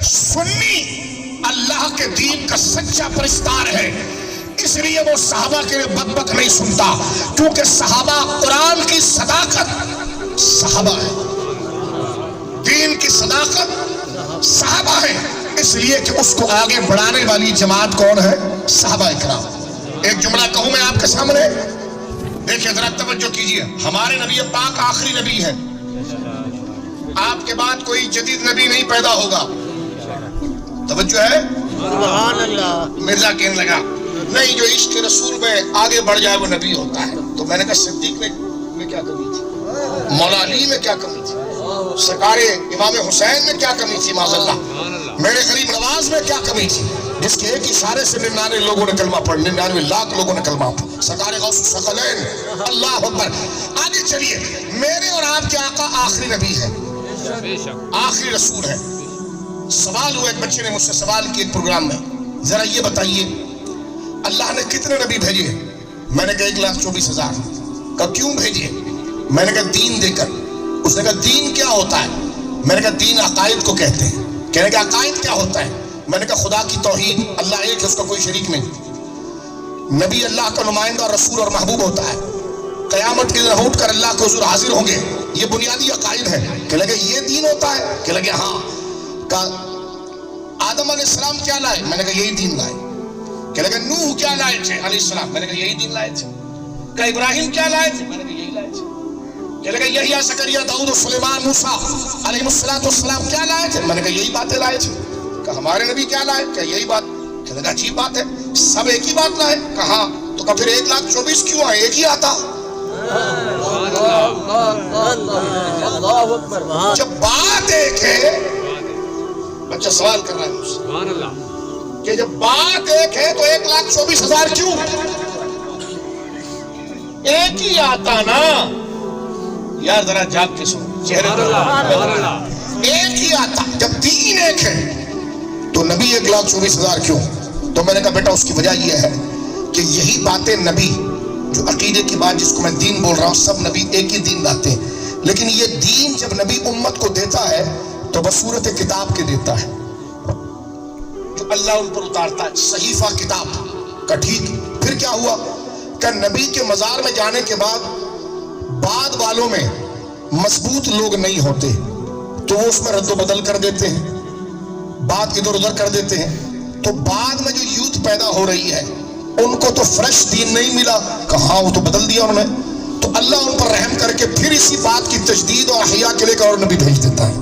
سنی اللہ کے دین کا سچا پرستار ہے، اس لیے وہ صحابہ کے لیے بک بک نہیں سنتا، کیونکہ صحابہ قرآن کی صداقت صحابہ ہے، دین کی صداقت صحابہ ہے، اس لیے کہ اس کو آگے بڑھانے والی جماعت کون ہے؟ صحابہ اکرام۔ ایک جملہ کہوں میں آپ کے سامنے، دیکھیں ذرا توجہ کیجئے، ہمارے نبی پاک آخری نبی ہے، آپ کے بعد کوئی جدید نبی نہیں پیدا ہوگا، توجہ ہے؟ سبحان اللہ۔ مرزا کہنے لگا نہیں، جو عشق رسول میں آگے بڑھ جائے وہ نبی ہوتا ہے۔ تو میں نے کہا صدیق میں کیا کمی تھی، مولا علی میں کیا کمی تھی، سرکار امام حسین میں کیا کمی تھی، معاذ اللہ میرے غریب نواز میں کیا کمی تھی، جس کے ایک اشارے سے 99 لوگوں نے کلمہ پڑھ، 99 لاکھ لوگوں نے کلمہ پڑھ، سرکار غوث الثقلین، اللہ اکبر۔ آگے چلیے، میرے اور آپ کے آقا آخری نبی ہے، آخری رسول ہے۔ سوال ہوا، ایک بچے نے مجھ سے سوال کیا ایک پروگرام میں، ذرا یہ بتائیے اللہ نے کتنے نبی بھیجے؟ میں نے کہا 1,24,000۔ کہا کیوں بھیجے؟ میں نے کہا دین دے کر۔ اس نے کہا دین کیا ہوتا ہے؟ میں نے کہا دین عقائد کو کہتے ہیں۔ کہنے کہ عقائد کیا ہوتا ہے؟ میں نے کہا خدا کی توحید، اللہ ایک ہے، اس کا کوئی شریک نہیں، نبی اللہ کا نمائندہ اور رسول اور محبوب ہوتا ہے، قیامت کے دن اٹھ کر اللہ کے حضور حاضر ہوں گے، یہ بنیادی عقائد ہے۔ کہ لگے یہ دین ہوتا ہے؟ کہ لگے ہاں۔ کہا آدم علیہ السلام کیا لائے؟ میں نے کہا یہی دین لائے۔ کہ لگے نوح کیا لائے تھے علیہ السلام؟ میں نے کہا یہی دین لائے تھے۔ کہ ابراہیم کیا لائے تھے؟ میں نے کہا یہی لائے تھے۔ کہ لگے یحییٰ، زکریا، داؤد، سلیمان، موسیٰ علیہ السلام کیا لائے تھے؟ میں نے کہا یہی باتیں لائے تھے۔ کہ ہمارے نبی کیا لائے؟ کہ یہی بات۔ کہ لگا عجیب بات ہے، سب ایک ہی بات لائے؟ کہا تو کہ پھر 1,24,000 کیوں آئے؟ ایک ہی آتا۔ جب بات ایک ہے، بچہ سوال کر رہا ہے مجھ سے کہ جب بات ایک ہے تو 1,24,000 کیوں؟ ایک ہی آتا نا یار، ذرا جاگ کے سنو، چہرے پر ایک ہی آتا۔ جب دین ایک ہے تو نبی 1,24,000 کیوں؟ تو میں نے کہا بیٹا اس کی وجہ یہ ہے کہ یہی باتیں نبی، جو عقیدے کی بات جس کو میں دین بول رہا ہوں، سب نبی ایک ہی دین لاتے ہیں، لیکن یہ دین جب نبی امت کو دیتا ہے تو بصورت کتاب کے دیتا ہے، جو اللہ ان پر اتارتا ہے، صحیفہ کتاب کا۔ ٹھیک، پھر کیا ہوا کہ نبی کے مزار میں جانے کے بعد والوں میں مضبوط لوگ نہیں ہوتے تو وہ اس میں رد و بدل کر دیتے ہیں، بات ادھر ادھر کر دیتے ہیں، تو بعد میں جو یوتھ پیدا ہو رہی ہے ان کو تو فریش دین نہیں ملا، کہاں وہ تو بدل دیا انہوں نے، تو اللہ ان پر رحم کر کے پھر اسی بات کی تجدید اور احیاء کے لے کر اور نبی بھیج دیتا ہے،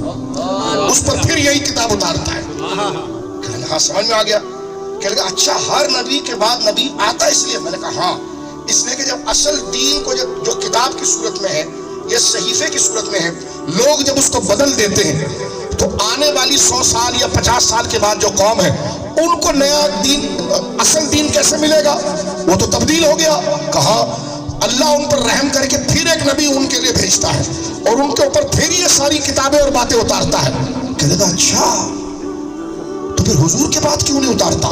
اس پر پھر یہی کتاب اتارتا ہے۔ ہاں سمجھ میں آ گیا؟ کہ لگا اچھا ہر نبی کے بعد نبی آتا اس لیے؟ میں نے کہا ہاں، اس لیے کہ جب اصل دین کو جو کتاب کی صورت میں ہے یا صحیفے کی صورت میں ہے، لوگ جب اس کو بدل دیتے ہیں تو آنے والی 100 سال یا 50 سال کے بعد جو قوم ہے ان کو نیا دین، اصل دین کیسے ملے گا؟ وہ تو تبدیل ہو گیا۔ کہا اللہ ان پر رحم کر کے پھر ایک نبی ان کے لیے بھیجتا ہے اور ان کے اوپر پھر یہ ساری کتابیں اور باتیں اتارتا ہے۔ کہنے لگا اچھا تو پھر حضور کے بعد کیوں نہیں اتارتا؟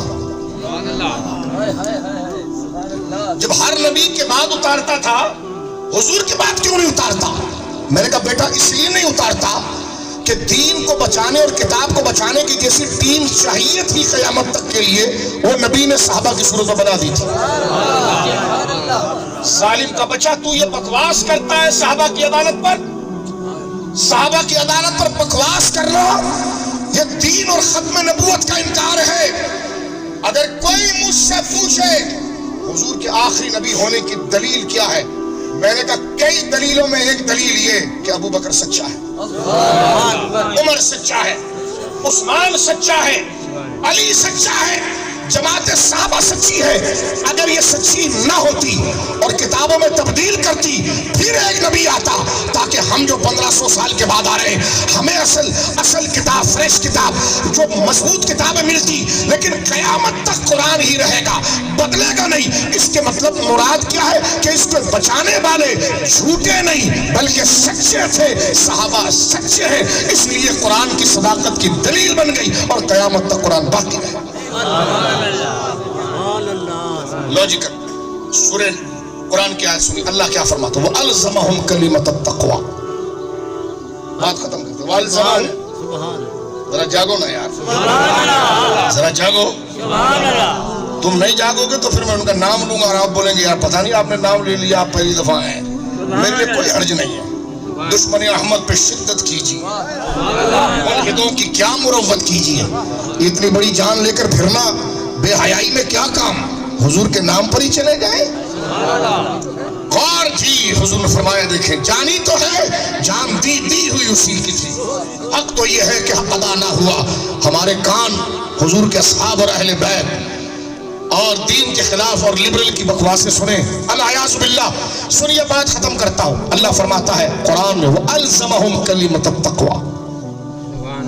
جب ہر نبی کے بعد اتارتا تھا، حضور کے بعد کیوں نہیں اتارتا؟ میں نے کہا بیٹا اس لیے نہیں اتارتا کہ دین کو بچانے اور کتاب کو بچانے کی جیسی ٹیم چاہیے تھی قیامت تک کے لیے، وہ نبی نے صحابہ کی صورت میں بنا دی تھی۔ ظالم کا بچہ تو یہ بکواس کرتا ہے صحابہ کی عدالت پر، صحابہ کی عدالت پر بکواس کرنا یہ دین اور ختم نبوت کا انکار ہے۔ اگر کوئی مجھ سے پوچھے حضور کے آخری نبی ہونے کی دلیل کیا ہے، میں نے کہا کئی دلیلوں میں ایک دلیل یہ کہ ابو بکر سچا ہے، عمر سچا ہے، عثمان سچا ہے، علی سچا ہے، جماعت صحابہ سچی ہے۔ اگر یہ سچی نہ ہوتی اور کتابوں میں تبدیل کرتی، پھر ایک نبی آتا تاکہ ہم جو 1500 سال کے بعد آ رہے ہیں ہمیں اصل کتاب، فریش کتاب، جو مضبوط کتابیں ملتی، لیکن قیامت تک قرآن ہی رہے گا، بدلے گا نہیں۔ اس کے مطلب مراد کیا ہے کہ اس کو بچانے والے جھوٹے نہیں بلکہ سچے تھے، صحابہ سچے ہیں، اس لیے قرآن کی صداقت کی دلیل بن گئی اور قیامت تک قرآن باقی رہے۔ لوجیکل سورہ قرآن کی آیت سنی، اللہ کیا فرماتا ہے؟ وَأَلْزَمَهُمْ كَلِمَةَ التَّقْوَى، بات ختم کرتے ہیں۔ وَأَلْزَمَهُمْ ذرا جاگو نا یار, ذرا جاگو. تم نہیں جاگو گے تو پھر میں ان کا نام لوں گا اور آپ بولیں گے یار پتہ نہیں آپ نے نام لے لیا, آپ پہلی دفعہ ہیں. میرے لیے کوئی حرج نہیں ہے. دشمن احمد پہ شدت کیجیے, ملحدوں کی کیا مروت کیجیے. اتنی بڑی جان لے کر پھرنا بے حیائی میں کیا کام, حضور کے نام پر ہی چلے جائیں. غور جی, حضور نے فرمایا دیکھیں جانی تو ہے, جان دی ہوئی اسی کی تھی. حق تو یہ ہے کہ حق ادا نہ ہوا. ہمارے کان حضور کے اصحاب اور اہل بیت اور دین کے خلاف اور لبرل کی بکواسیں سنیں. الیاذ باللہ. سنیے بات ختم کرتا ہوں. اللہ فرماتا ہے قرآن میں وَأَلْزَمَهُمْ كَلِمَةَ التَّقْوَى.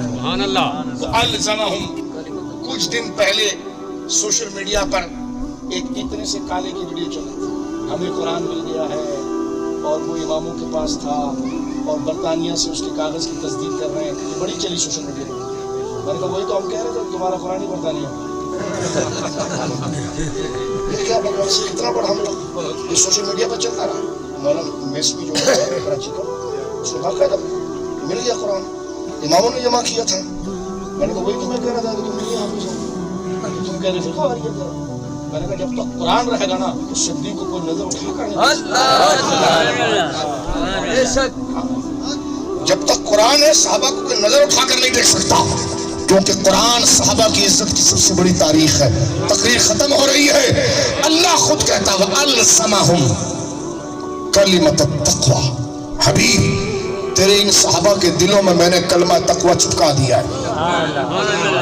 سبحان اللہ. وَأَلْزَمَهُمْ. کچھ دن پہلے سوشل میڈیا پر ایک اتنے سے کالے کی ویڈیو چل رہی تھی, ہمیں قرآن مل گیا ہے اور وہ اماموں کے پاس تھا اور برطانیہ سے اس کے کاغذ کی تصدیق کر رہے ہیں. یہ بڑی چلی سوشل میڈیا پر. میں نے کہا وہی تو ہم کہہ رہے تھے تمہارا قرآن ہی برطانیہ. یہ کیا بکواس ہے, اتنا بڑا حملہ یہ سوشل میڈیا پر چلتا رہا. مولانا میسوی جو ہے کراچی کا, اس کو باقاعدہ مل گیا قرآن, اماموں نے جمع کیا تھا. میں نے کہا وہی تمہیں کہہ رہا تھا کہ تم نہیں حافظ ہو, تم کہہ رہے فرقہ واریت ہے. میں نے کہا جب تک قرآن رہے گا نا تو صدیق کو کوئی نظر اٹھا کر نہیں, جب تک قرآن ہے صحابہ کو کوئی نظر اٹھا کر نہیں دیکھ سکتا, کیونکہ قرآن صحابہ کی عزت کی سب سے بڑی تاریخ ہے. تقریر ختم ہو رہی ہے. اللہ خود کہتا ہے وَأَلْزَمَهُمْ كَلِمَةَ التَّقْوَى. حبیب تیرے ان صحابہ کے دلوں میں نے کلمہ تقوی چپکا دیا ہے,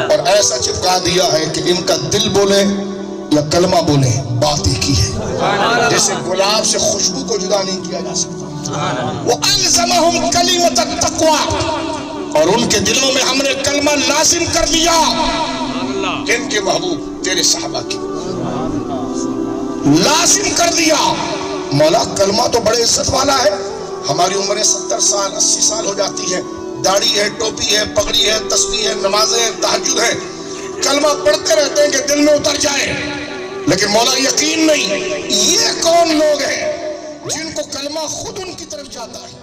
اور ایسا چپکا دیا ہے کہ ان کا دل بولے یا کلمہ بولے بات ایک ہی ہے. جیسے گلاب سے خوشبو کو جدا نہیں کیا جا سکتا. وَأَلْزَمَهُمْ كَلِمَةَ التَّقْوَى. اور ان کے دلوں میں ہم نے کلمہ لازم کر دیا. کن کے محبوب, تیرے صحابہ کی لازم کر دیا. مولا کلمہ تو بڑے عزت والا ہے. ہماری عمریں 70 سال 80 سال ہو جاتی ہے, داڑھی ہے, ٹوپی ہے, پگڑی ہے, تسبیح ہے, نمازیں ہیں, تہجد ہے, کلمہ پڑھتے رہتے ہیں کہ دل میں اتر جائے. لیکن مولا یقین نہیں, یہ کون لوگ ہیں جن کو کلمہ خود ان کی طرف جاتا ہے.